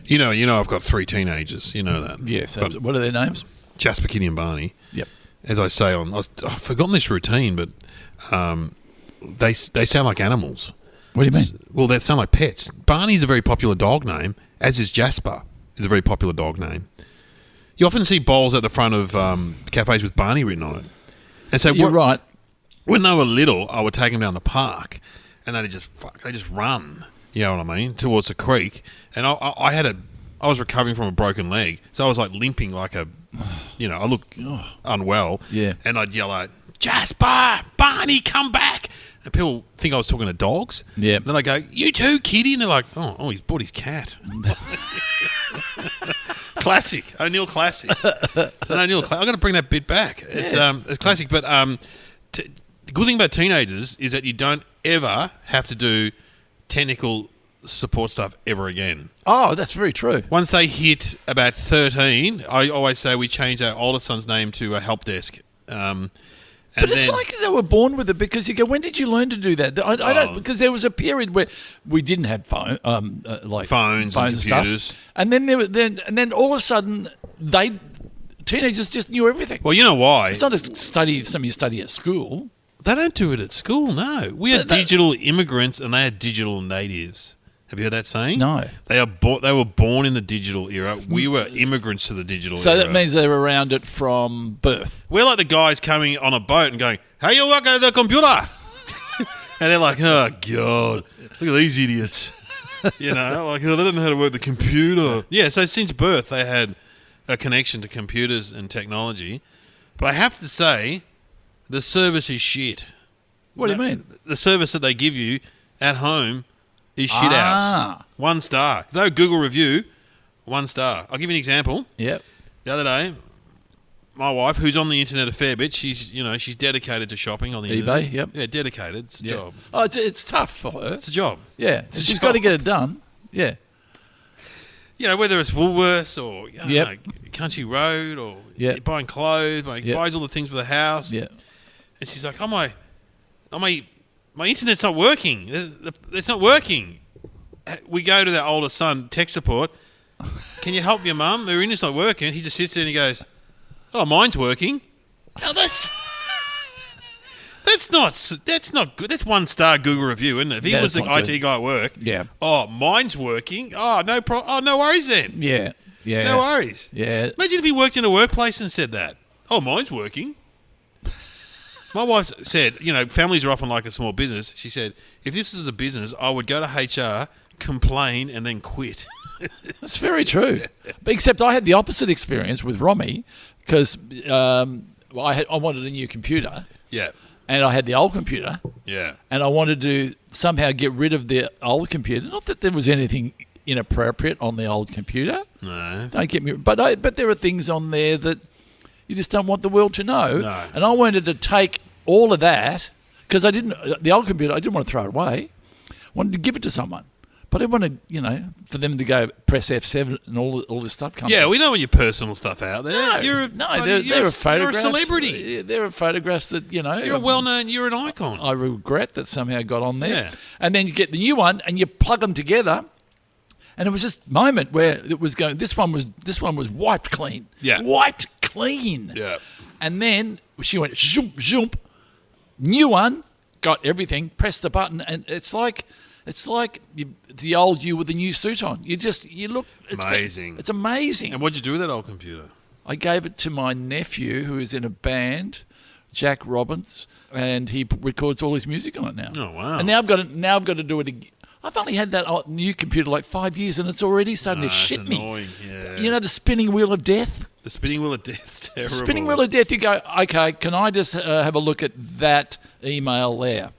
You know, I've got 3 teenagers. You know that. Yes. What are their names? Jasper, Kitty, and Barney. Yep. As I say, I've forgotten this routine, but they sound like animals. What do you mean? Well, they sound like pets. Barney's a very popular dog name, as is Jasper. Is a very popular dog name. You often see bowls at the front of cafes with Barney written on it. And so You're right. When they were little, I would take them down the park, and they just run. You know what I mean? Towards the creek, and I was recovering from a broken leg, so I was like limping like a, I look unwell. Yeah. And I'd yell out, Jasper, Barney, come back. And people think I was talking to dogs. Yeah. And then I go, you too, kitty. And they're like, oh, he's bought his cat. Classic. O'Neill classic. It's an O'Neill classic. I've got to bring that bit back. It's classic. But the good thing about teenagers is that you don't ever have to do technical support stuff ever again. Oh, that's very true. Once they hit about 13, I always say we change our oldest son's name to a help desk. But it's like they were born with it, because you go, when did you learn to do that? I don't, because there was a period where we didn't have phones and computers, stuff. And then all of a sudden teenagers just knew everything. Well, you know why? It's not something you study at school. They don't do it at school. No, we are digital immigrants, and they are digital natives. Have you heard that saying? No. They were born in the digital era. We were immigrants to the digital era. So that means they're around it from birth. We're like the guys coming on a boat and going, "How you work at the computer?" And they're like, "Oh God, look at these idiots." They don't know how to work the computer. Yeah. So since birth, they had a connection to computers and technology. But I have to say, the service is shit. What do you mean? The service that they give you at home is shit house. 1 star. No Google review, 1 star. I'll give you an example. Yep. The other day, my wife, who's on the internet a fair bit, she's dedicated to shopping on the internet. eBay, yep. Yeah, dedicated. It's a job. Oh, it's tough for her. It's a job. Yeah. She's got to get it done. Yeah. Whether it's Woolworths or Country Road or buying clothes, buys all the things for the house. Yeah. And she's like, my internet's not working. It's not working. We go to their older son, tech support. Can you help your mum? Her internet's not working. He just sits there and he goes, oh, mine's working. Oh, that's not good. That's 1 star Google review, isn't it? If he was the IT guy at work. Yeah. Oh, mine's working. Oh, no problem. Oh, no worries then. Yeah. Yeah. No worries. Yeah. Imagine if he worked in a workplace and said that. Oh, mine's working. My wife said, families are often like a small business. She said, if this was a business, I would go to HR, complain, and then quit. That's very true. Except I had the opposite experience with Romy, because I wanted a new computer. Yeah. And I had the old computer. Yeah. And I wanted to somehow get rid of the old computer. Not that there was anything inappropriate on the old computer. No. Don't get me. But there are things on there that you just don't want the world to know. No. And I wanted to take all of that, because the old computer, I didn't want to throw it away. I wanted to give it to someone. But I wanted, for them to go press F7 and all this stuff comes we don't want your personal stuff out there. There are photographs. You're a celebrity. There are photographs that, You're a well-known, you're an icon. I regret that somehow got on there. Yeah. And then you get the new one and you plug them together. And it was this moment where it was going, this one was wiped clean. Yeah. Wiped clean. Yeah. And then she went, zoom, zoom. New one, got everything, pressed the button, and it's like the old you with the new suit on. You look... It's amazing. It's amazing. And what'd you do with that old computer? I gave it to my nephew, who is in a band, Jack Robbins, and he records all his music on it now. Oh, wow. And now I've got to do it again. I've only had that new computer like 5 years, and it's already starting to shit it's me. Annoying. Yeah. You know the spinning wheel of death? The spinning wheel of death. Terrible. The spinning wheel of death, you go, okay, can I just have a look at that email there?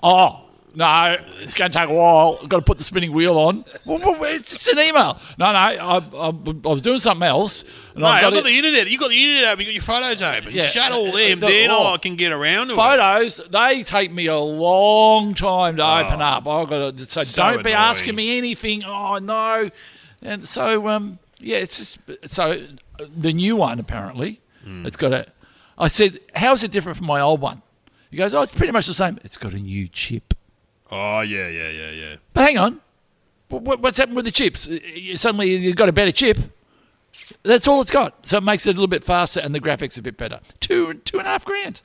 Oh, no, it's going to take a while. I've got to put the spinning wheel on. Well, it's an email. No, I was doing something else. And I've got the internet. You've got the internet open. You've got your photos open. Yeah. Shut all them. Then I can get around to photos, they take me a long time to open up. I've got to say, so don't be asking me anything. Oh, no. And so, it's just... So, the new one, apparently, it's got a... I said, how is it different from my old one? He goes, oh, it's pretty much the same. It's got a new chip. Oh, yeah. But hang on. What's happened with the chips? Suddenly you've got a better chip. That's all it's got. So it makes it a little bit faster and the graphics a bit better. $2,500.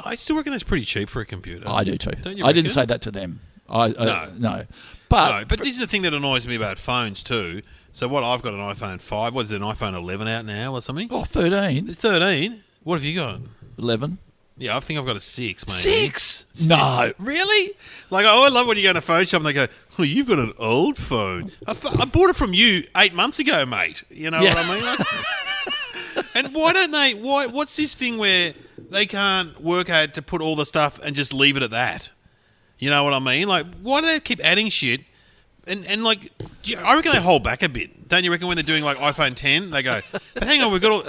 I still reckon that's pretty cheap for a computer. I do too. Don't you I didn't reckon? say that to them. No. No, but this is the thing that annoys me about phones too. So I've got an iPhone 5. What is it, an iPhone 11 out now or something? 13. 13? What have you got? 11. Yeah, I think I've got a 6, mate. 6? No. Really? Like, I love when you go to a phone shop and they go, "Oh, you've got an old phone. I bought it from you 8 months ago, mate." You know what I mean? Like, and why don't they? What's this thing where they can't work out to put all the stuff and just leave it at that? You know what I mean? Like, why do they keep adding shit? And like, I reckon they hold back a bit. Don't you reckon when they're doing like iPhone 10, they go, "But hang on, we've got all."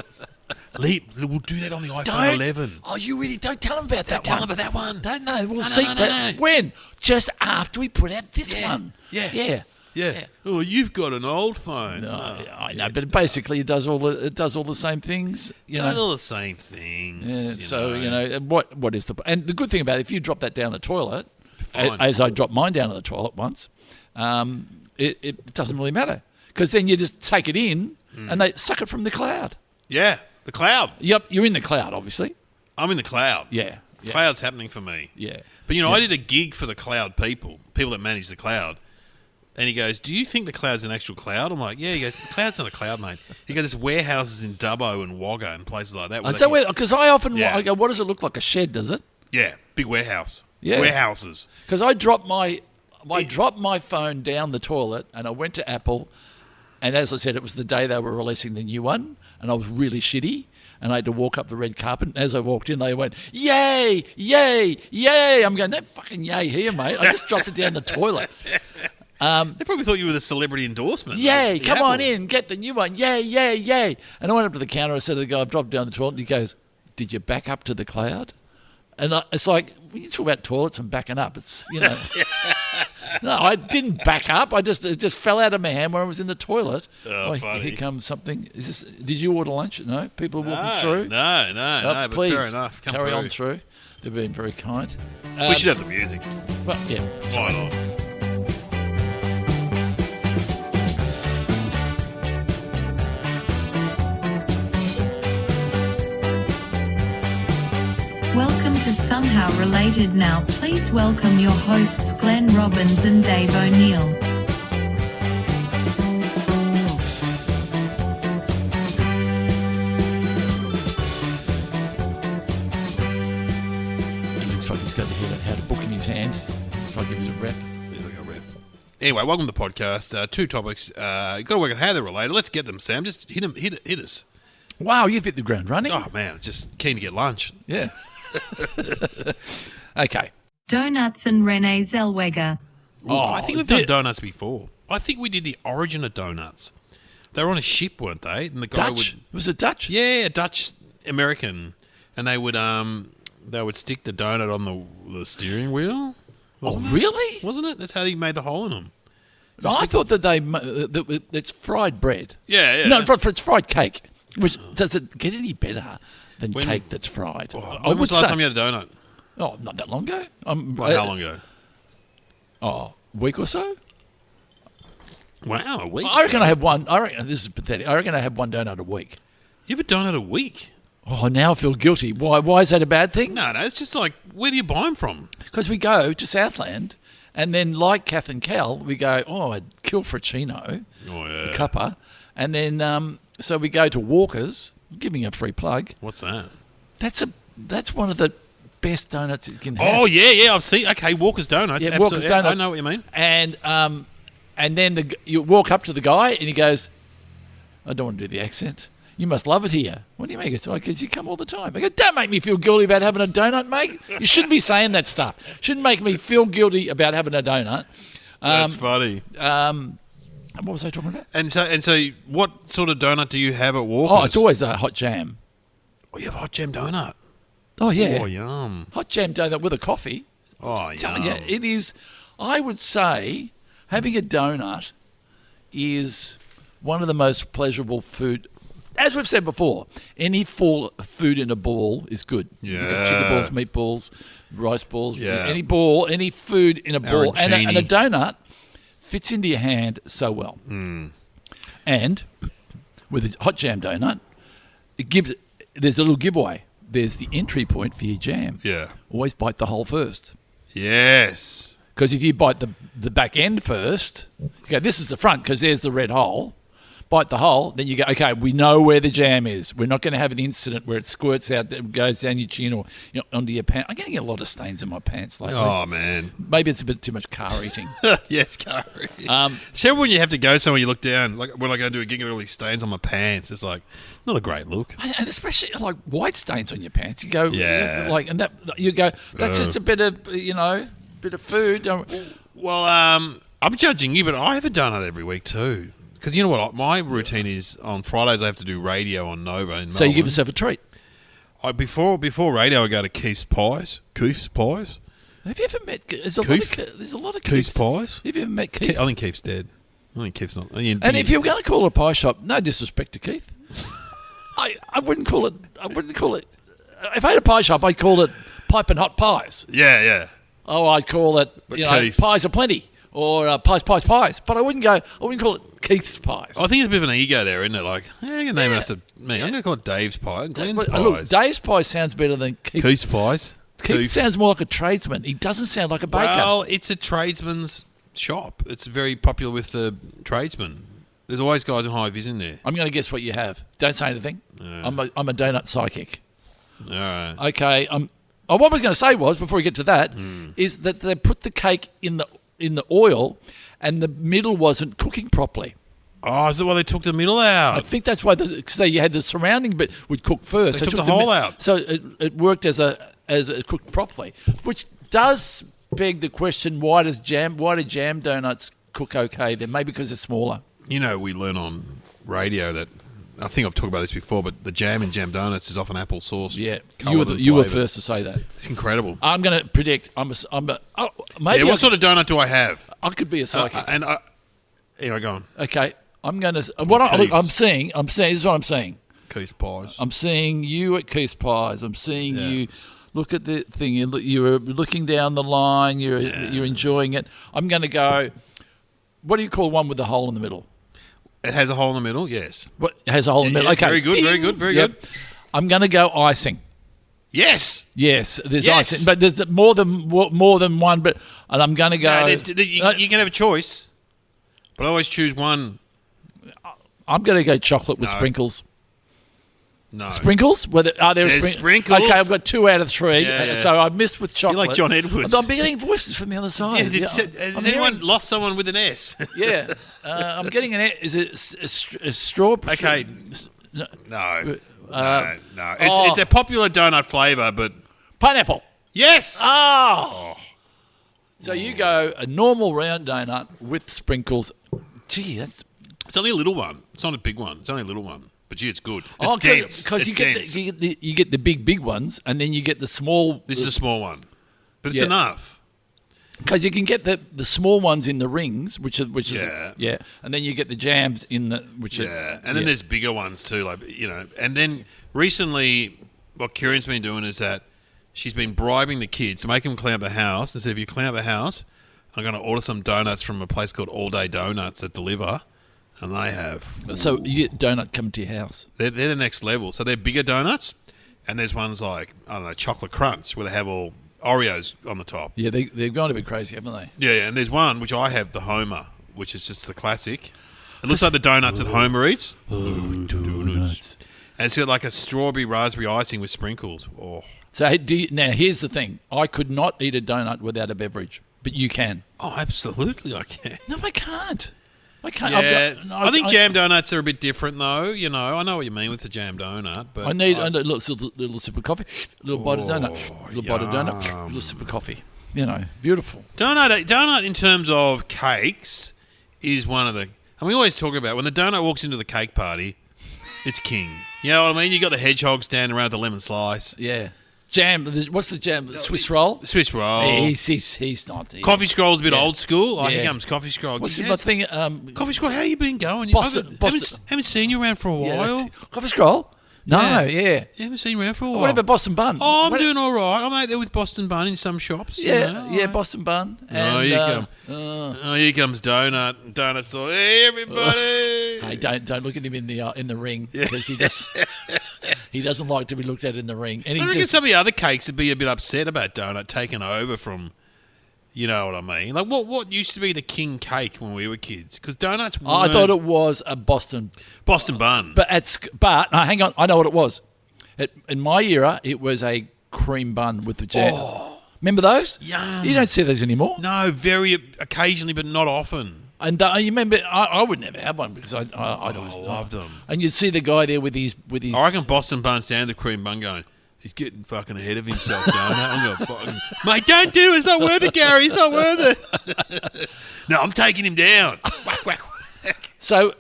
We'll do that on the iPhone 11. Oh, you really don't tell them about that one. Tell them about that one. Don't know. We'll No, see. no. When? Just after we put out this one. Yeah. Oh, you've got an old phone. No, I know, but basically it does all the same things. You know, does all the same things. Yeah, what is the and the good thing about it, if you drop that down the toilet, Fine. as I dropped mine down to the toilet once, it doesn't really matter because then you just take it in and they suck it from the cloud. Yeah, the cloud. Yep, you're in the cloud, obviously. I'm in the cloud. Yeah. Cloud's happening for me. Yeah. But, I did a gig for the cloud people that manage the cloud. And he goes, "Do you think the cloud's an actual cloud?" I'm like, "Yeah." He goes, "The cloud's not a cloud, mate." He goes, "There's warehouses in Dubbo and Wagga and places like that." Because I often Yeah. I go, what does it look like? A shed, does it? Yeah, big warehouse. Yeah. Warehouses. Because I dropped my phone down the toilet and I went to Apple, and as I said, it was the day they were releasing the new one, and I was really shitty, and I had to walk up the red carpet. And as I walked in, they went, "Yay, yay, yay!" I'm going, "No fucking yay here, mate! I just dropped it down the toilet." They probably thought you were the celebrity endorsement. Yay, The come Apple. on in, get the new one. Yay, yay, yay. And I went up to the counter. I said to the guy, "I've dropped down the toilet." And he goes, "Did you back up to the cloud?" And it's like, when you talk about toilets and backing up, it's, No, I didn't back up. It just fell out of my hand when I was in the toilet. Oh, funny. Here comes something. Did you order lunch? No? People are walking through? No, but please, fair enough. Come carry through. on through. They've been very kind. We should have the music. But, yeah. Why not? Welcome to Somehow Related Now. Please welcome your hosts Glenn Robbins and Dave O'Neill. He looks like he's got how to book in his hand. If I give us a rep. Anyway, welcome to the podcast. 2 topics. You've got to work out how they're related. Let's get them, Sam. Just hit us. Wow, you've hit the ground running. Oh, man, just keen to get lunch. Yeah. Okay. Doughnuts and Renee Zellweger. I think we've done donuts before. I think we did the origin of donuts. They were on a ship, weren't they? And the guy Dutch? Was it Dutch? Yeah, Dutch American, and they would stick the donut on the steering wheel. Really? Wasn't it? That's how he made the hole in them. I thought that it's fried bread. Yeah. No, it's fried cake. Which, does it get any better than cake that's fried? When was the last time you had a donut? Oh, not that long ago. How long ago? A week or so. Wow, a week. I reckon I have one. This is pathetic. I reckon I have one donut a week. You have a donut a week? Oh, now I feel guilty. Why is that a bad thing? No, it's just like, where do you buy them from? Because we go to Southland, and then like Kath and Cal, we go, I'd kill Frappuccino, the cuppa, and then so we go to Walker's. Give me a free plug. What's that? That's one of the best donuts you can have. Oh yeah, I've seen. Okay, Walker's Donuts. Yeah, Walker's Donuts. I know what you mean. And then you walk up to the guy, and he goes, "I don't want to do the accent. You must love it here." "What do you mean?" He goes, "Because you come all the time." I go, "Don't make me feel guilty about having a donut, mate. You shouldn't be saying that stuff. Shouldn't make me feel guilty about having a donut." That's funny. What was I talking about? And so, what sort of donut do you have at Walker's? Oh, it's always a hot jam. Oh, you have a hot jam donut. Oh, yeah. Oh, yum. Hot jam donut with a coffee. Oh, yum. Yeah, it is. I would say having a donut is one of the most pleasurable food. As we've said before, any food in a ball is good. Yeah. You've got chicken balls, meatballs, rice balls, Yeah. any food in a ball. And a donut fits into your hand so well. And with a hot jam donut, there's a little giveaway. There's the entry point for your jam. Yeah. Always bite the hole first. Yes. Because if you bite the back end first, okay, this is the front because there's the red hole. Bite the hole, then you go, okay, we know where the jam is. We're not going to have an incident where it squirts out, it goes down your chin or onto your pants. I'm getting a lot of stains in my pants lately. Oh, man. Maybe it's a bit too much car eating. Yes, Curry. So when you have to go somewhere, you look down, like when I go to a gig and all these stains on my pants, it's like, not a great look. And especially like white stains on your pants. You go, Yeah. That's just a bit of, bit of food. Well, I'm judging you, but I have a donut every week too. Because you know what? My routine is on Fridays I have to do radio on Nova in So you give Melbourne. yourself a treat. Before radio I go to Keith's Pies. Keith's Pies? Have you ever met? There's a lot of Keith's Keiths. Pies? Have you ever met Keith? I think Keith's dead. I think Keith's not. And if you were going to call it a pie shop, no disrespect to Keith, I wouldn't call it. If I had a pie shop, I'd call it Pipe and Hot Pies. Yeah. Oh, I'd call it Keith. Pies are plenty or pies. But I wouldn't call it Keith's Pies. I think there's a bit of an ego there, isn't it? Like, you can name it after me. I'm going to call it Dave's Pie. Glenn's But, Pies. look, Dave's Pie sounds better than Keith. Keith's Pies. Keith sounds more like a tradesman. He doesn't sound like a baker. Well, it's a tradesman's shop. It's very popular with the tradesmen. There's always guys in high vis in there. I'm going to guess what you have. Don't say anything. Yeah. I'm a donut psychic. All right. Okay. What I was going to say was, before we get to that, is that they put the cake in the oil, and the middle wasn't cooking properly. Oh, is that why they took the middle out? I think that's why you had the surrounding bit would cook first. They took the whole out. So it worked as it cooked properly, which does beg the question: why do jam donuts cook okay? Then maybe because they're smaller. You know, we learn on radio that I think I've talked about this before, but the jam in jam donuts is often apple sauce. Yeah, coloured you were and flavoured. first to say that. It's incredible. I'm going to predict. Maybe What sort of donut do I have? I could be a psychic. Anyway, go on. Okay, I'm going to. I'm seeing. This is what I'm seeing. Keith's Pies. I'm seeing you at Keith's Pies. I'm seeing you look at the thing. You're looking down the line. You're enjoying it. I'm going to go. What do you call one with the hole in the middle? It has a hole in the middle. Yes. What has a hole in the middle? Yeah, Okay, very good. Ding! Very good. Very good. I'm going to go icing. Yes. Yes, there's Yes. icing, but there's more than one. But I'm going to go. No, you can have a choice, but I always choose one. I'm going to go chocolate with No. sprinkles. No. Sprinkles? Are there There's sprinkles. Okay, I've got 2 out of 3. Yeah. So I missed with chocolate. You're like John Edwards. I'm getting voices from the other side. Has anyone lost someone with an S? Yeah. I'm getting is it a straw? Okay. No. No. Uh, No. It's a popular donut flavour, but Pineapple. yes. Oh. So you go a normal round donut with sprinkles. Gee, that's... It's only a little one. It's not a big one. It's only a little one. But gee, it's good. It's dense. Because you dense. get the big ones, and then you get the small... This is a small one, but it's Yeah. enough. Because you can get the small ones in the rings, which is Yeah. and then you get the jams in the And then there's bigger ones too, And then recently, what Kieran's been doing is that she's been bribing the kids to make them clean up the house. And said, if you clean up the house, I'm going to order some donuts from a place called All Day Donuts that deliver, and they have. So you get donut coming to your house. They're the next level. So they're bigger donuts, and there's ones like chocolate crunch where they have all Oreos on the top. Yeah, they've gone a bit crazy, haven't they? Yeah, and there's one which I have, the Homer, which is just the classic. It looks like the donuts that Homer eats. Donuts. And it's got like a strawberry raspberry icing with sprinkles. Oh, So now here's the thing: I could not eat a donut without a beverage, but you can. oh, absolutely, I can. No, I can't. I can't. Yeah, I think jam donuts are a bit different, though. You know, I know what you mean with the jam donut, but I need a little sip of coffee, a little bite of donut, little bite of donut, yum. little sip of coffee. You know, beautiful. donut in terms of cakes is one of the. And we always talk about when the donut walks into the cake party, it's king. You know what I mean? You got the hedgehog standing around with the lemon slice. Yeah. Jam. What's the jam? Swiss roll. Swiss roll. Yeah, he's not. Coffee scroll's a bit Yeah. old school. Oh, Yeah. here comes coffee scroll. What's Yes. the thing? Coffee scroll, how you been going? Boston- Haven't seen you around for a while. Coffee scroll. No, yeah. You haven't seen around for a while. What about Boston Bun? Oh, I'm doing all right. I'm out there with Boston Bun in some shops. Yeah, Boston Bun. And, Here comes Donut. Donut's all, hey, everybody. Hey, don't look at him in the ring because he doesn't like to be looked at in the ring. And I reckon some of the other cakes would be a bit upset about Donut taking over from, you know what I mean? Like what used to be the king cake when we were kids? Because donuts. I thought it was a Boston bun. But hang on, I know what it was. In my era, it was a cream bun with the jam. Oh, remember those? Yum. You don't see those anymore. No, very occasionally, but not often. And you remember, I would never have one because I always loved them. And you'd see the guy there with his. I reckon Boston Bun's down the cream bun going, he's getting fucking ahead of himself, Donut. I'm going to fucking... Mate, don't do it. It's not worth it, Gary. It's not worth it. No, I'm taking him down. Whack, whack, whack. So,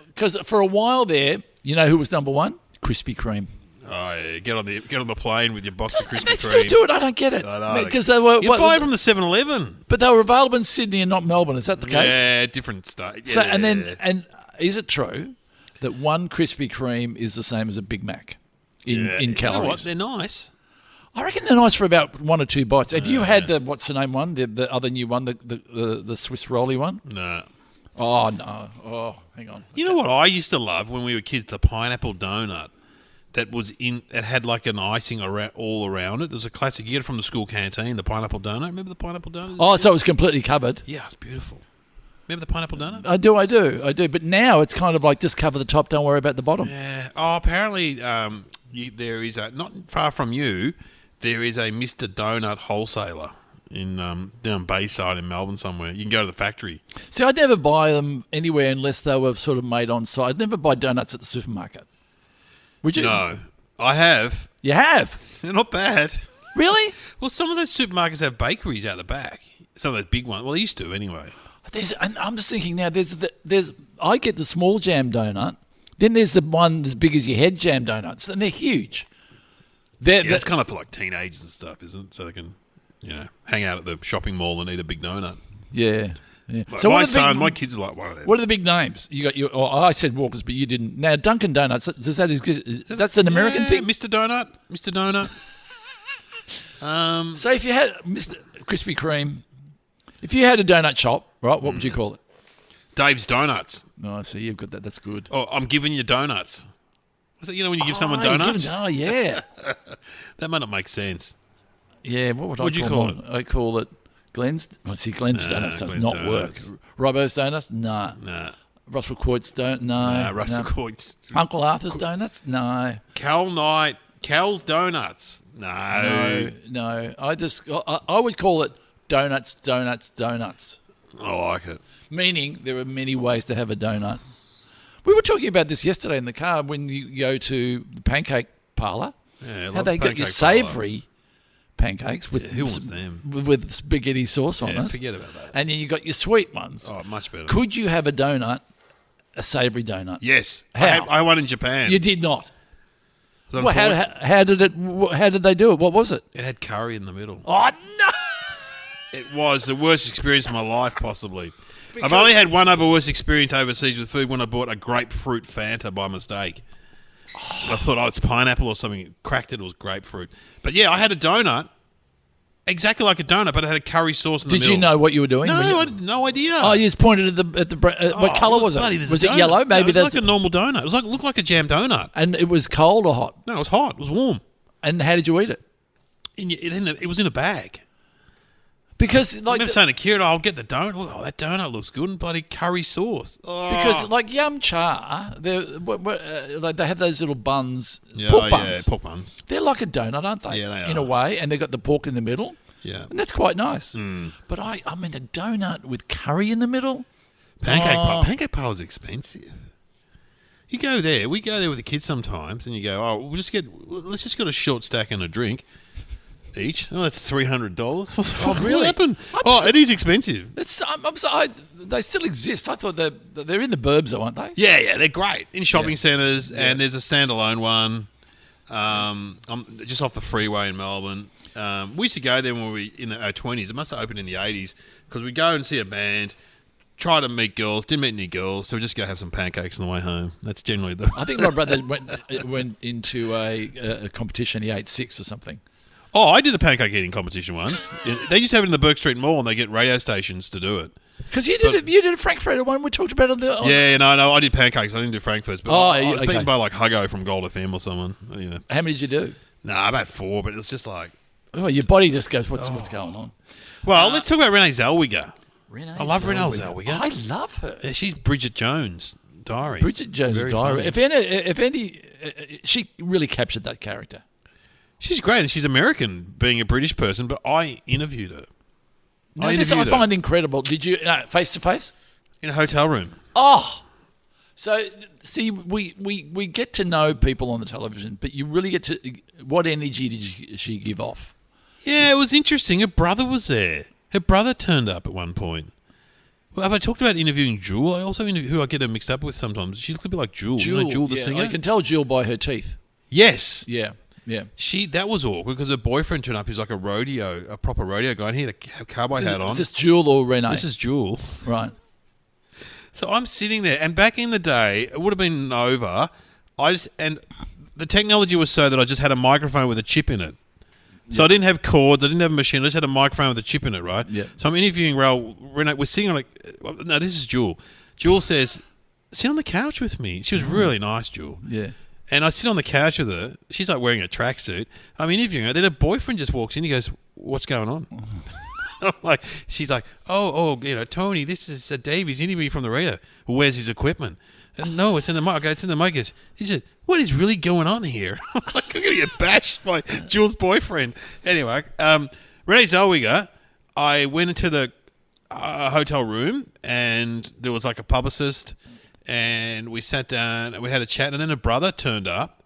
because for a while there, you know who was number one? Krispy Kreme. Oh, yeah. Get on the plane with your box of Krispy Kreme. They still do it. I don't get it. I know. Because they were... You buy it from the 7-Eleven. But they were available in Sydney and not Melbourne. Is that the case? Yeah, different state. Yeah. So, and is it true that one Krispy Kreme is the same as a Big Mac in calories? You know what? They're nice. I reckon they're nice for about 1 or 2 bites. Have you had the what's the name one, the other new one, the Swiss rolly one? No. Oh no. Oh, hang on. You know what I used to love when we were kids? The pineapple donut that had like an icing all around it. There was a classic. You get it from the school canteen. The pineapple donut. Remember the pineapple donut? Oh, so it was completely covered. Yeah, it's beautiful. Remember the pineapple donut? I do. But now it's kind of like just cover the top, don't worry about the bottom. Yeah. Oh, apparently there is not far from you. There is a Mr. Donut wholesaler in down Bayside in Melbourne somewhere. You can go to the factory. See, I'd never buy them anywhere unless they were sort of made on site. I'd never buy donuts at the supermarket. Would you? No, I have. You have? They're not bad. Really? Well, some of those supermarkets have bakeries out the back. Some of those big ones. Well, they used to anyway. And I'm just thinking now. I get the small jam donut. Then there's the one as big as your head jam donuts, and they're huge. It's kind of for like teenagers and stuff, isn't it? So they can, hang out at the shopping mall and eat a big donut. Yeah. Like So my kids are like one of them. What are the big names? You got I said Walkers, but you didn't. Now Dunkin' Donuts. Does that exist? That's an American thing. Mr. Donut. So if you had Mr. Krispy Kreme, if you had a donut shop, right? What would you call it? Dave's Donuts. Oh, so you've got that. That's good. Oh, I'm giving you donuts. What's that? When you give someone donuts? Yeah. That might not make sense. Yeah. What What'd you call it? I call it Glenn's. Glenn's Donuts does not Donuts. work. Robbo's Donuts? Nah. Russell Coit's Donuts? No. Russell Coit's. Uncle Arthur's Donuts? No. Cal's Donuts? No. I would call it Donuts. I like it. Meaning there are many ways to have a donut. We were talking about this yesterday in the car when you go to the pancake parlour. Yeah, how they got your savoury pancakes with who wants them? With spaghetti sauce on it. Forget about that. And then you got your sweet ones. Oh, much better. Could you have a savoury donut? Yes. How? I won in Japan. You did not. Well, how did they do it? What was it? It had curry in the middle. Oh no! It was the worst experience of my life, possibly. I've only had one other worst experience overseas with food when I bought a grapefruit Fanta by mistake. I thought, it's pineapple or something. Cracked it was grapefruit. But yeah, I had a donut, exactly like a donut, but it had a curry sauce in the middle. Did you know what you were doing? No, I had no idea. Oh, you just pointed at the what colour was it? Was it yellow? Maybe it was like a normal donut. It looked like a jam donut. And it was cold or hot? No, it was hot. It was warm. And how did you eat it? It was in a bag. Because I remember saying to Kieran, I'll get the donut. Oh, that donut looks good. And bloody curry sauce. Oh. Because like Yum Cha, they have those little buns, Yeah, pork buns. They're like a donut, aren't they? Yeah, they are. In a way, and they've got the pork in the middle. Yeah. And that's quite nice. Mm. But I mean, a donut with curry in the middle? Pancake parlour's expensive. You go there. We go there with the kids sometimes, and you go, let's just get a short stack and a drink. Each? Oh, that's $300. Oh, really? What happened? It is expensive. I'm sorry, they still exist. I thought they're in the burbs, though, aren't they? Yeah, they're great in shopping centres, and there's a standalone one just off the freeway in Melbourne. We used to go there when we were in our 20s. It must have opened in the 80s because we'd go and see a band, try to meet girls. Didn't meet any girls, so we just go have some pancakes on the way home. That's generally the. I think my brother went into a competition. He ate 6 or something. Oh, I did a pancake eating competition once. They used to have it in the Burke Street Mall, and they get radio stations to do it. Because you did a Frankfurter one we talked about on the. Yeah, no, I did pancakes. I didn't do Frankfurts, but I was okay. beaten by like Huggo from Gold FM or someone. You know. How many did you do? Nah, about 4, but it's just like. Oh, your body just goes, what's going on? Well, let's talk about Renee Zellweger. I love Renee Zellweger. I love her. Yeah, she's Bridget Jones' diary. Bridget Jones' Very diary. funny. If any, she really captured that character. She's great, and she's American, being a British person, but I interviewed her. This I find incredible. Did you, face to face? In a hotel room. Oh! So, see, we get to know people on the television, but you really get to, what energy did she give off? Yeah, it was interesting. Her brother was there. Her brother turned up at one point. Well, have I talked about interviewing Jewel? I also interview who I get her mixed up with sometimes. She looks a bit like Jewel. You know Jewel the singer? I can tell Jewel by her teeth. Yes. Yeah. That was awkward because her boyfriend turned up. He's like a proper rodeo guy, and he had a cowboy hat on. Is this Jewel or Renee? This is Jewel. Right. So I'm sitting there, and back in the day, it would have been Nova. And the technology was so that I just had a microphone with a chip in it. So I didn't have cords, I didn't have a machine, I just had a microphone with a chip in it, right? Yeah. So I'm interviewing Renee. We're sitting on no, this is Jewel. Jewel says, sit on the couch with me. She was really nice, Jewel. Yeah. And I sit on the couch with her. She's like wearing a tracksuit. I'm interviewing her. Then her boyfriend just walks in. He goes, what's going on? I'm like, she's like, Tony, this is Dave. He's interviewing me from the radio. Where's his equipment? And no, it's in the mic. Okay, it's in the mic. He said, what is really going on here? I'm like, I'm going to get bashed by Jules' boyfriend. Anyway, Renee Zellweger, I went into the hotel room and there was like a publicist and we sat down and we had a chat and then her brother turned up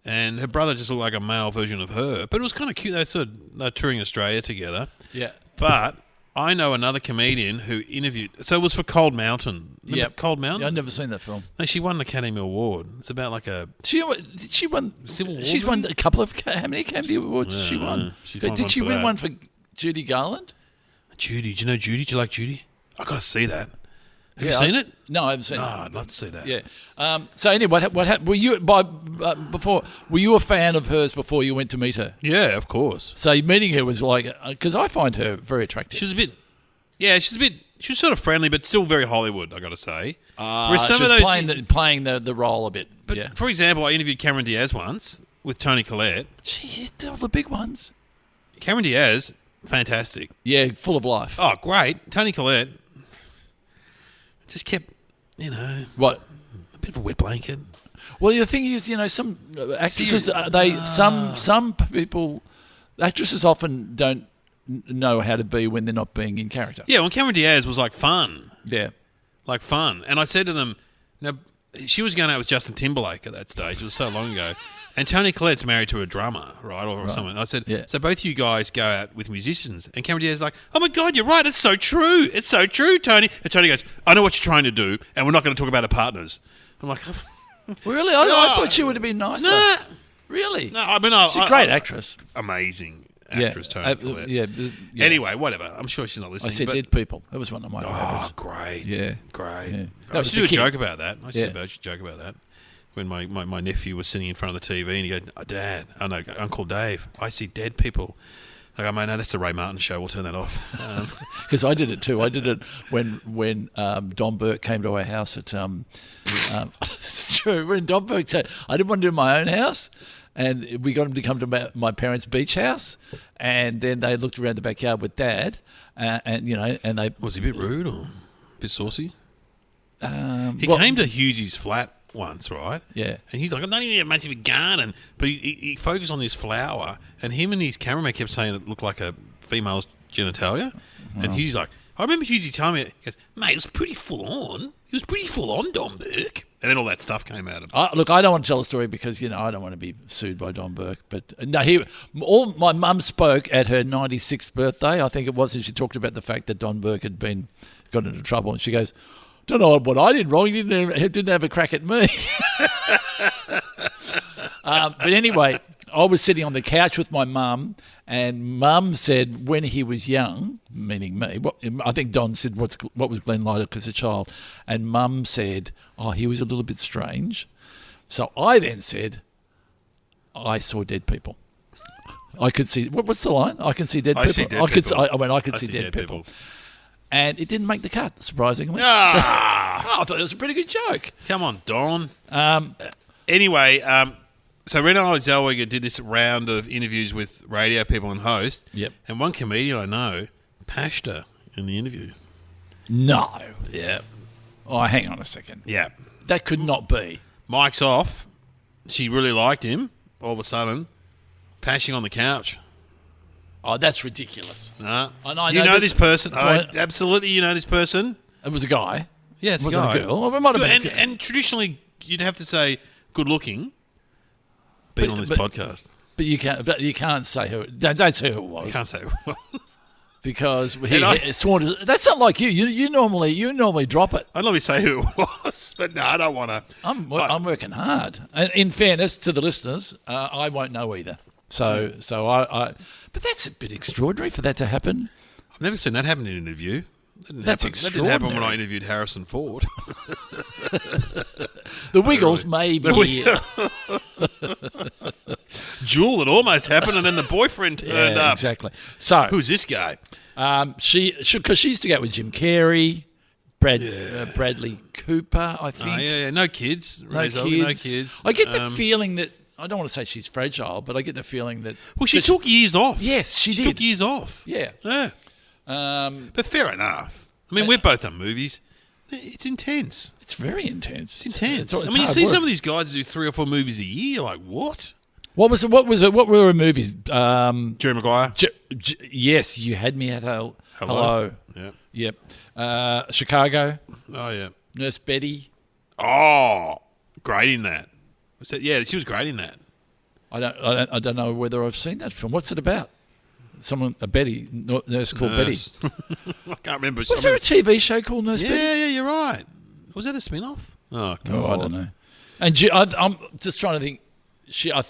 and her brother just looked like a male version of her. But it was kind of cute. They sort of touring Australia together. Yeah. But I know another comedian who interviewed. So it was for Cold Mountain. Remember Cold Mountain? Yeah, I've never seen that film. No, she won an Academy Award. It's about like a. She won. Civil War. She's won a couple of. How many Academy Awards has she won? But did she win one for Judy Garland? Judy, do you know Judy? Do you like Judy? I got to see that. Have you seen it? No, I haven't seen it. I'd love to see that. Yeah. So anyway, what happened? Were you before? Were you a fan of hers before you went to meet her? Yeah, of course. So meeting her was like, because I find her very attractive. She was a bit. Yeah, she was sort of friendly, but still very Hollywood, I got to say. Whereas some of those playing the role a bit. But yeah. For example, I interviewed Cameron Diaz once with Tony Collette. Gee, all the big ones. Cameron Diaz, fantastic. Yeah, full of life. Oh, great. Tony Collette just kept, what? A bit of a wet blanket. Well, the thing is, some actresses, some people, actresses often don't know how to be when they're not being in character. Yeah, well, Cameron Diaz was like fun. Yeah. Like fun. And I said to them, now, she was going out with Justin Timberlake at that stage. It was so long ago. And Tony Collette's married to a drummer, right, or someone. And I said, so both you guys go out with musicians. And Cameron Diaz is like, oh, my God, you're right. It's so true. It's so true, Tony. And Tony goes, I know what you're trying to do, and we're not going to talk about our partners. I'm like, really? I thought she would have been nicer. Nah. Really? No, I mean, she's a great actress. Amazing actress, Tony Collette. Yeah. Anyway, whatever. I'm sure she's not listening. I said Dead People. That was one of my favorites. Oh, great. Yeah. Great. Yeah. I should do a joke about that. I should joke about that. When my nephew was sitting in front of the TV and he goes, Dad, Uncle Dave, I see dead people. I go, mate, no, that's the Ray Martin show. We'll turn that off. Because I did it too. I did it when Don Burke came to our house at. It's true. When Don Burke said, I didn't want to do my own house. And we got him to come to my parents' beach house. And then they looked around the backyard with Dad. And they. Was he a bit rude or a bit saucy? He well, came to Hughesy's flat once, right? Yeah. And he's like, I don't even have much of a garden. But he focused on this flower, and him and his cameraman kept saying it looked like a female's genitalia. Wow. And he's like, I remember Hughesy telling me, he goes, mate, it was pretty full on. It was pretty full on, Don Burke. And then all that stuff came out of it. Look, I don't want to tell a story because, I don't want to be sued by Don Burke. But no, my mum spoke at her 96th birthday, I think it was, and she talked about the fact that Don Burke had got into trouble. And she goes, don't know what I did wrong. He didn't have a crack at me. But anyway, I was sitting on the couch with my mum, and Mum said when he was young, meaning me, I think Don said, what was Glenn like as a child? And Mum said, he was a little bit strange. So I then said, I saw dead people. I could see, what's the line? I can see dead people. See dead people. I could see dead people. And it didn't make the cut, surprisingly. Ah! I thought it was a pretty good joke. Come on, Don. Anyway, so Renee Zellweger did this round of interviews with radio people and hosts. Yep. And one comedian I know bashed her in the interview. No. Yeah. Oh, hang on a second. Yeah. That could not be. Mike's off. She really liked him. All of a sudden, pashing on the couch. Oh, that's ridiculous. No. I You know this person. Right. Absolutely, you know this person. It was a guy. Yeah, it's a Wasn't guy. a girl. Oh, it might have been a girl. And traditionally, you'd have to say good looking. Being on this podcast. But you can't say who. Don't say who it was. You can't say who it was. Because he sworn to, that's not like you. You normally drop it. I'd love to say who it was, but no, I don't want to. I'm working hard. And in fairness to the listeners, I won't know either. So I. But that's a bit extraordinary for that to happen. I've never seen that happen in an interview. That's That didn't happen when I extraordinary. interviewed Harrison Ford. The Wiggles maybe. Jewel, it almost happened, and then the boyfriend turned up. Exactly. So Who's this guy? because she used to go with Jim Carrey, Bradley Cooper, I think. Oh, yeah. No kids. No Renee kids. Zellweger, no kids. I get the feeling that I don't want to say she's fragile, but I get the feeling that. Well, she took years off. Yes, she did. Took years off. Yeah. Yeah. But fair enough. I mean, we've both done movies. It's intense. It's very intense. It's intense. It's I mean, you hard see work. some of these guys who do 3 or 4 movies a year. You're like, what? What was it? What were her movies? Jerry Maguire. Yes, you had me at hello. Yeah. Yep. Chicago. Oh, yeah. Nurse Betty. Oh, great in that. Yeah, she was great in that. I don't know whether I've seen that film. What's it about? A Betty nurse called Nurse. Betty. I can't remember. Was there a TV show called Nurse Betty? Yeah, you're right. Was that a spin-off? Oh, God. Oh, I don't know. And I'm just trying to think. I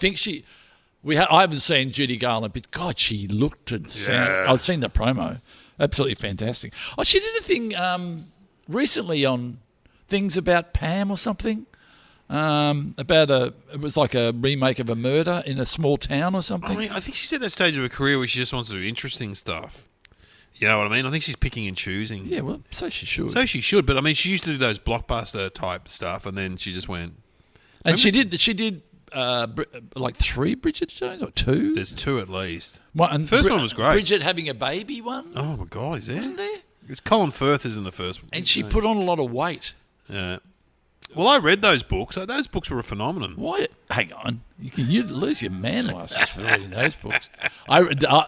haven't seen Judy Garland, but God, she looked and sounded. I've seen the promo. Absolutely fantastic. Oh, she did a thing recently on Things About Pam or something. It was like a remake of a murder in a small town or something. I mean, I think she's at that stage of her career where she just wants to do interesting stuff. You know what I mean? I think she's picking and choosing. Yeah, well, so she should. So she should, but I mean, she used to do those blockbuster type stuff, and then she just went. And she did like 3 Bridget Jones or 2. There's 2 at least. And First one was great. Bridget having a baby one. Oh my God, is there? Wasn't there? It's Colin Firth is in the first one. And she put on a lot of weight. Yeah. Well, I read those books. Those books were a phenomenon. Why? Hang on. You lose your man license for reading those books.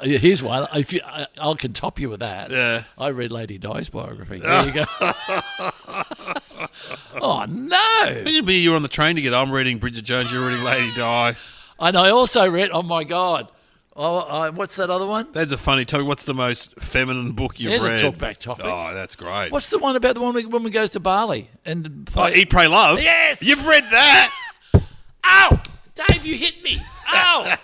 Here's one. I can top you with that. Yeah. I read Lady Di's biography. There you go. Oh, no. Imagine me, you're on the train together. I'm reading Bridget Jones. You're reading Lady Di. And I also read, oh, my God. What's that other one? That's a funny topic. What's the most feminine book you've read? There's a talkback topic. Oh, that's great. What's the one about the woman goes to Bali? And Eat, Pray, Love? Yes. You've read that? Ow! Dave, you hit me. Ow!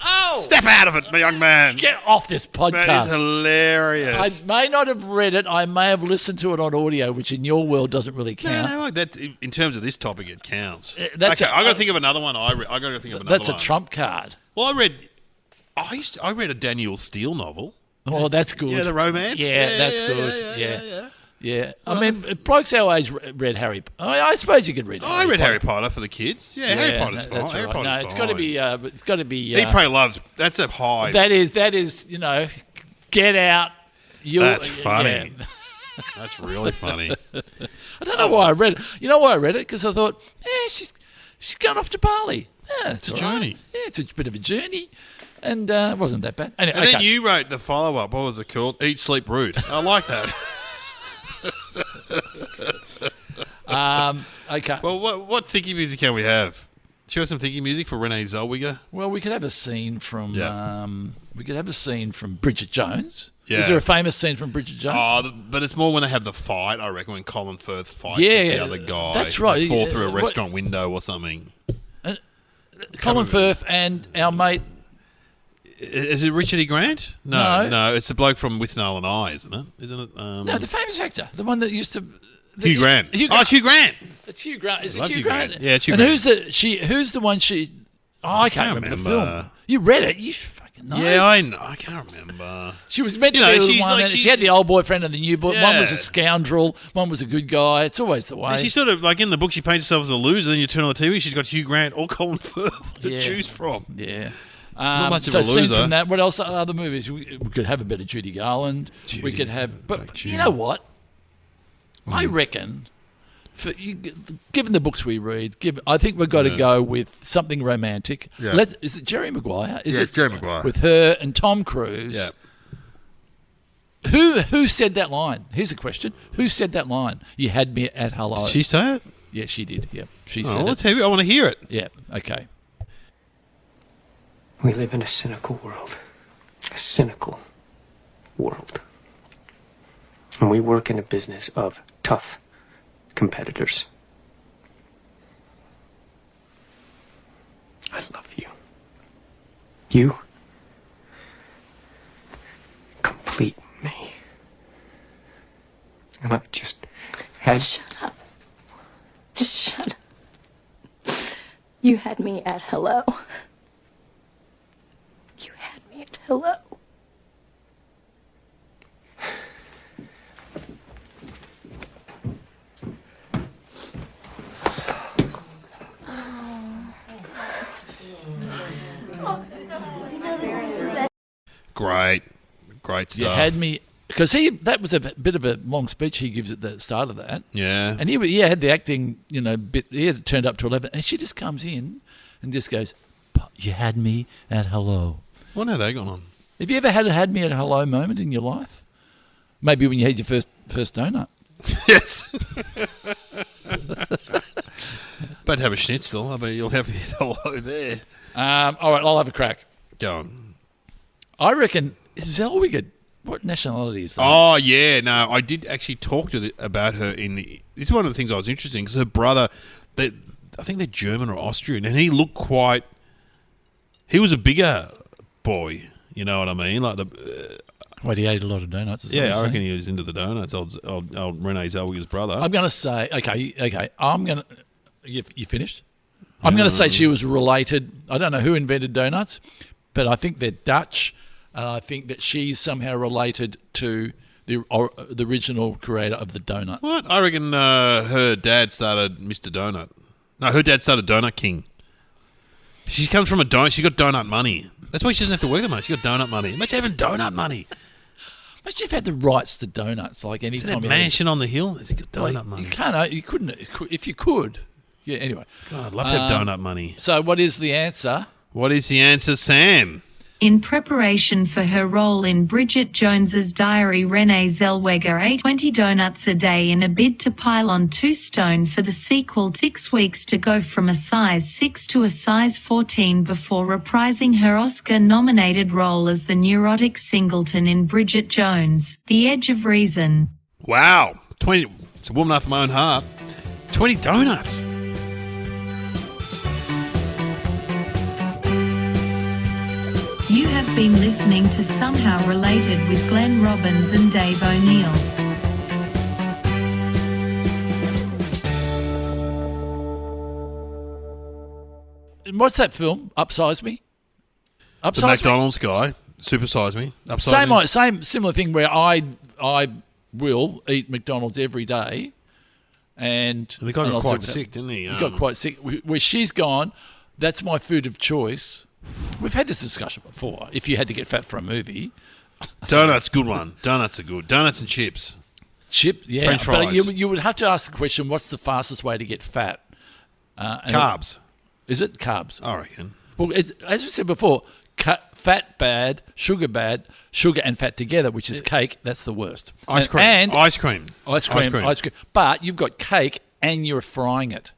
Oh! Step out of it, my young man. Get off this podcast. That is hilarious. I may not have read it. I may have listened to it on audio, which in your world doesn't really count. No, that in terms of this topic, it counts. That's okay, I got to think of another one. I got to think of another one. That's a trump card. Well, I read a Daniel Steele novel. Oh, that's good. Yeah, the romance. Yeah, that's good. Yeah. I mean, blokes our age read Harry. I suppose you could read. I read Harry Potter for the kids. Yeah, Harry Potter's fine. That's Harry right. Potter's No, fine. it's got to be. Eat, Pray, Love's. That's a high. That is. Get out. That's funny. Yeah. That's really funny. I don't know why I read it. You know why I read it? Because I thought, she's going off to Bali. Yeah, It's a journey. Yeah, it's a bit of a journey. And it wasn't that bad. Anyway, And then you wrote the follow-up. What was it called? Eat, Sleep, Root. I like that. Okay. Well, what thinking music can we have? Show us some thinking music for Renee Zellweger. Well, we could have a scene from. Yeah. We could have a scene from Bridget Jones. Yeah. Is there a famous scene from Bridget Jones? Oh, but it's more when they have the fight, I reckon, when Colin Firth fights Yeah, with the other guy. that's right. They fall through a What- restaurant window or something. Colin Firth and our mate. Is it Richard E. Grant? No, it's the bloke from With Noel and I, isn't it? Isn't it? No, the famous actor, the one that used to. Hugh Grant. It's Hugh Grant. It's Hugh Grant. Is it love Hugh Hugh Grant? Grant. Yeah, it's Hugh and Grant. who's the one she? Oh, I can't remember the film. You read it. You fucking know. Yeah, I know. I can't remember. She was meant to be the one. She had the old boyfriend and the new boy. One was a scoundrel. One was a good guy. It's always the way. And she sort of, like in the book, she paints herself as a loser. Then you turn on the TV, she's got Hugh Grant or Colin Firth to choose from. Yeah. Not much of so a loser. From that, what else are other movies? We could have a bit of Judy Garland. We could have, but you know what? I reckon, given the books we read, I think we've got to go with something romantic. Yeah. Is it Jerry Maguire? It's Jerry Maguire with her and Tom Cruise. Yeah. Who said that line? Here's a question: who said that line? You had me at hello. Did she say it? Yeah, she did. Yeah, she said Let's it. hear it. I want to hear it. Yeah. Okay. We live in a cynical world. A cynical world. And we work in a business of tough competitors. I love you. You complete me. And I just had... Shut up. Just shut up. You had me at hello. You had me at hello. Great stuff. You had me because that was a bit of a long speech he gives at the start of that. Yeah. And he had the acting, bit. He had it turned up to 11, and she just comes in and just goes, "You had me at hello." I wonder how they got on. Have you ever had me at a hello moment in your life? Maybe when you had your first donut. Yes. But have a schnitzel. I bet you'll have it hello there. All right, I'll have a crack. Go on. I reckon Zellweger. What nationality is that? Oh yeah, no, I did actually talk to about her in the. This is one of the things I was interested in because her brother, I think they're German or Austrian, and he looked quite. He was a bigger boy. You know what I mean? Like the. Wait, he ate a lot of donuts. Yeah, I reckon he was into the donuts. Old Renee Zellweger's brother. I'm going to say, okay. I'm going to. You finished? I'm going to say she was related. I don't know who invented donuts, but I think they're Dutch, and I think that she's somehow related to the original creator of the donut. What? I reckon her dad started Mr. Donut. No, her dad started Donut King. She comes from a donut. She got donut money. That's why she doesn't have to work that much. She got donut money. Imagine having donut money. Imagine if you had the rights to donuts. Like any time you mansion on the hill. It's got donut money. You can't. You couldn't. If you could. Yeah. Anyway. God, I'd love to have donut money. So, what is the answer? What is the answer, Sam? In preparation for her role in Bridget Jones's Diary, Renee Zellweger ate 20 donuts a day in a bid to pile on 2 stone for the sequel 6 weeks to go from a size 6 to a size 14 before reprising her Oscar-nominated role as the neurotic Singleton in Bridget Jones, The Edge of Reason. Wow. 20. It's a woman after my own heart. 20 donuts. You have been listening to Somehow Related with Glenn Robbins and Dave O'Neill. And what's that film? Upsize Me? The McDonald's guy. Supersize Me. Same similar thing where I will eat McDonald's every day. And the guy got quite sick, didn't he? He got quite sick. Where she's gone, that's my food of choice. We've had this discussion before. If you had to get fat for a movie. Donuts, good one. Donuts are good. Donuts and chips. Yeah. French fries. But you would have to ask the question, what's the fastest way to get fat? Carbs. Is it carbs? I reckon. Well, as we said before, fat bad, sugar and fat together, which is cake. That's the worst. Ice cream. But you've got cake and you're frying it,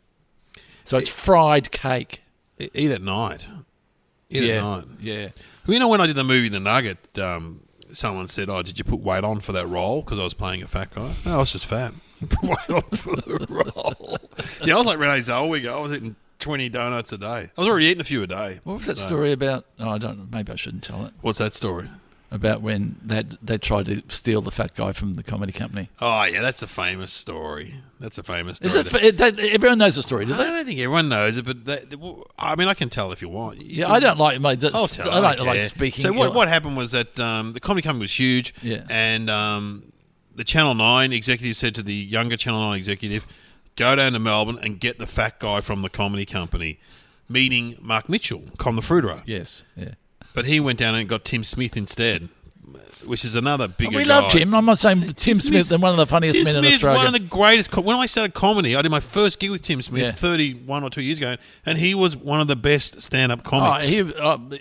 so it's fried cake. Eat at night. Yeah. Well, when I did the movie The Nugget, someone said, "Oh, did you put weight on for that role?" Because I was playing a fat guy. No, I was just fat. Put weight on for the role. Yeah, I was like Renee Zellweger. I was eating 20 donuts a day. I was already eating a few a day. What was that story about? Oh, I don't. Maybe I shouldn't tell it. What's that story? About when they tried to steal the fat guy from the comedy company. Oh, yeah, that's a famous story. That's a famous story. Is it? Everyone knows the story, do I they? don't think everyone knows it, but I mean, I can tell if you want. I don't like, mate. I'll tell. I don't care. like speaking. So what happened was that the comedy company was huge, Yeah. and the Channel 9 executive said to the younger Channel 9 executive, go down to Melbourne and get the fat guy from the comedy company, meaning Mark Mitchell, Con the Fruiterer. Yes, yeah. But he went down and got Tim Smith instead, which is another bigger We guy. love Tim. I'm not saying Tim Smith is one of the funniest Tim men in Smith's Australia. one of the greatest. When I started comedy, I did my first gig with Tim Smith Yeah. 31 or 2 years ago, and he was one of the best stand-up comics.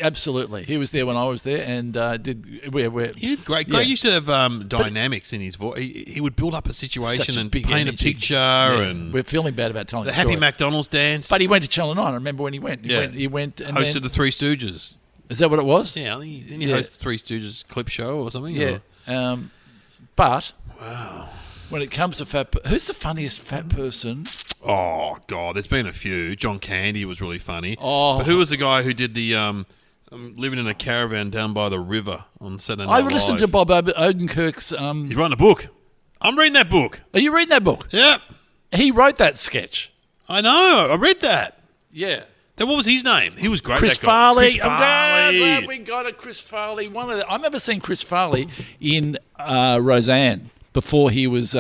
Absolutely. He was there when I was there, and did. We're He did great. Yeah. Great use of dynamics in his voice. He would build up a situation Such a and big paint energy. a picture. Yeah. And We're feeling bad about telling the the Happy story. McDonald's dance. But he went to Channel 9. I remember when he went. He went and hosted then, the Three Stooges. Is that what it was? Yeah, I think didn't he Yeah. host the Three Stooges clip show or something? Yeah. Or- But when it comes to who's the funniest fat person? Oh God, there's been a few. John Candy was really funny. Oh. But who was the guy who did the living in a caravan down by the river on Saturday Night I Live? listened to Bob Odenkirk's. He's writing a book. I'm reading that book. Are you reading that book? Yep. He wrote that sketch. I know. I read that. Yeah. Then what was his name? He was great. Chris that guy. Farley. Chris I'm Farley. glad we got a Chris Farley. I remember seeing Chris Farley in Roseanne before he was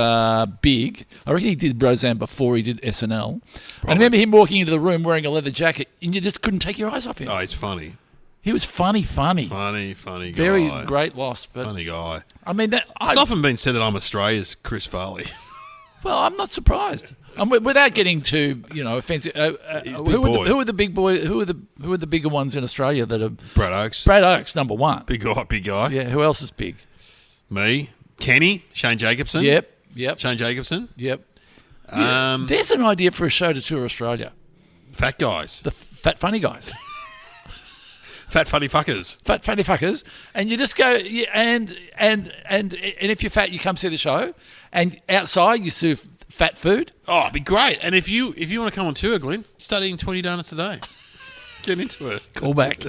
big. I reckon he did Roseanne before he did SNL. I remember him walking into the room wearing a leather jacket, and you just couldn't take your eyes off him. Oh, he's funny. He was funny. Funny guy. Very great loss, but Funny guy. I mean that. It's often been said that I'm Australia's Chris Farley. Well, I'm not surprised. Without getting too, offensive. Who are the big boy? Who are the bigger ones in Australia that are? Brad Oakes. Brad Oakes, number one. Big guy. Yeah. Who else is big? Me. Kenny. Shane Jacobson. Yep. Shane Jacobson. Yep. There's an idea for a show to tour Australia. Fat guys. The fat funny guys. Fat funny fuckers. Fat funny fuckers, and you just go and if you're fat, you come see the show, and outside you serve fat food. Oh, it'd be great. And if you want to come on tour, Glenn, start eating 20 donuts a day. Get into it. Call back.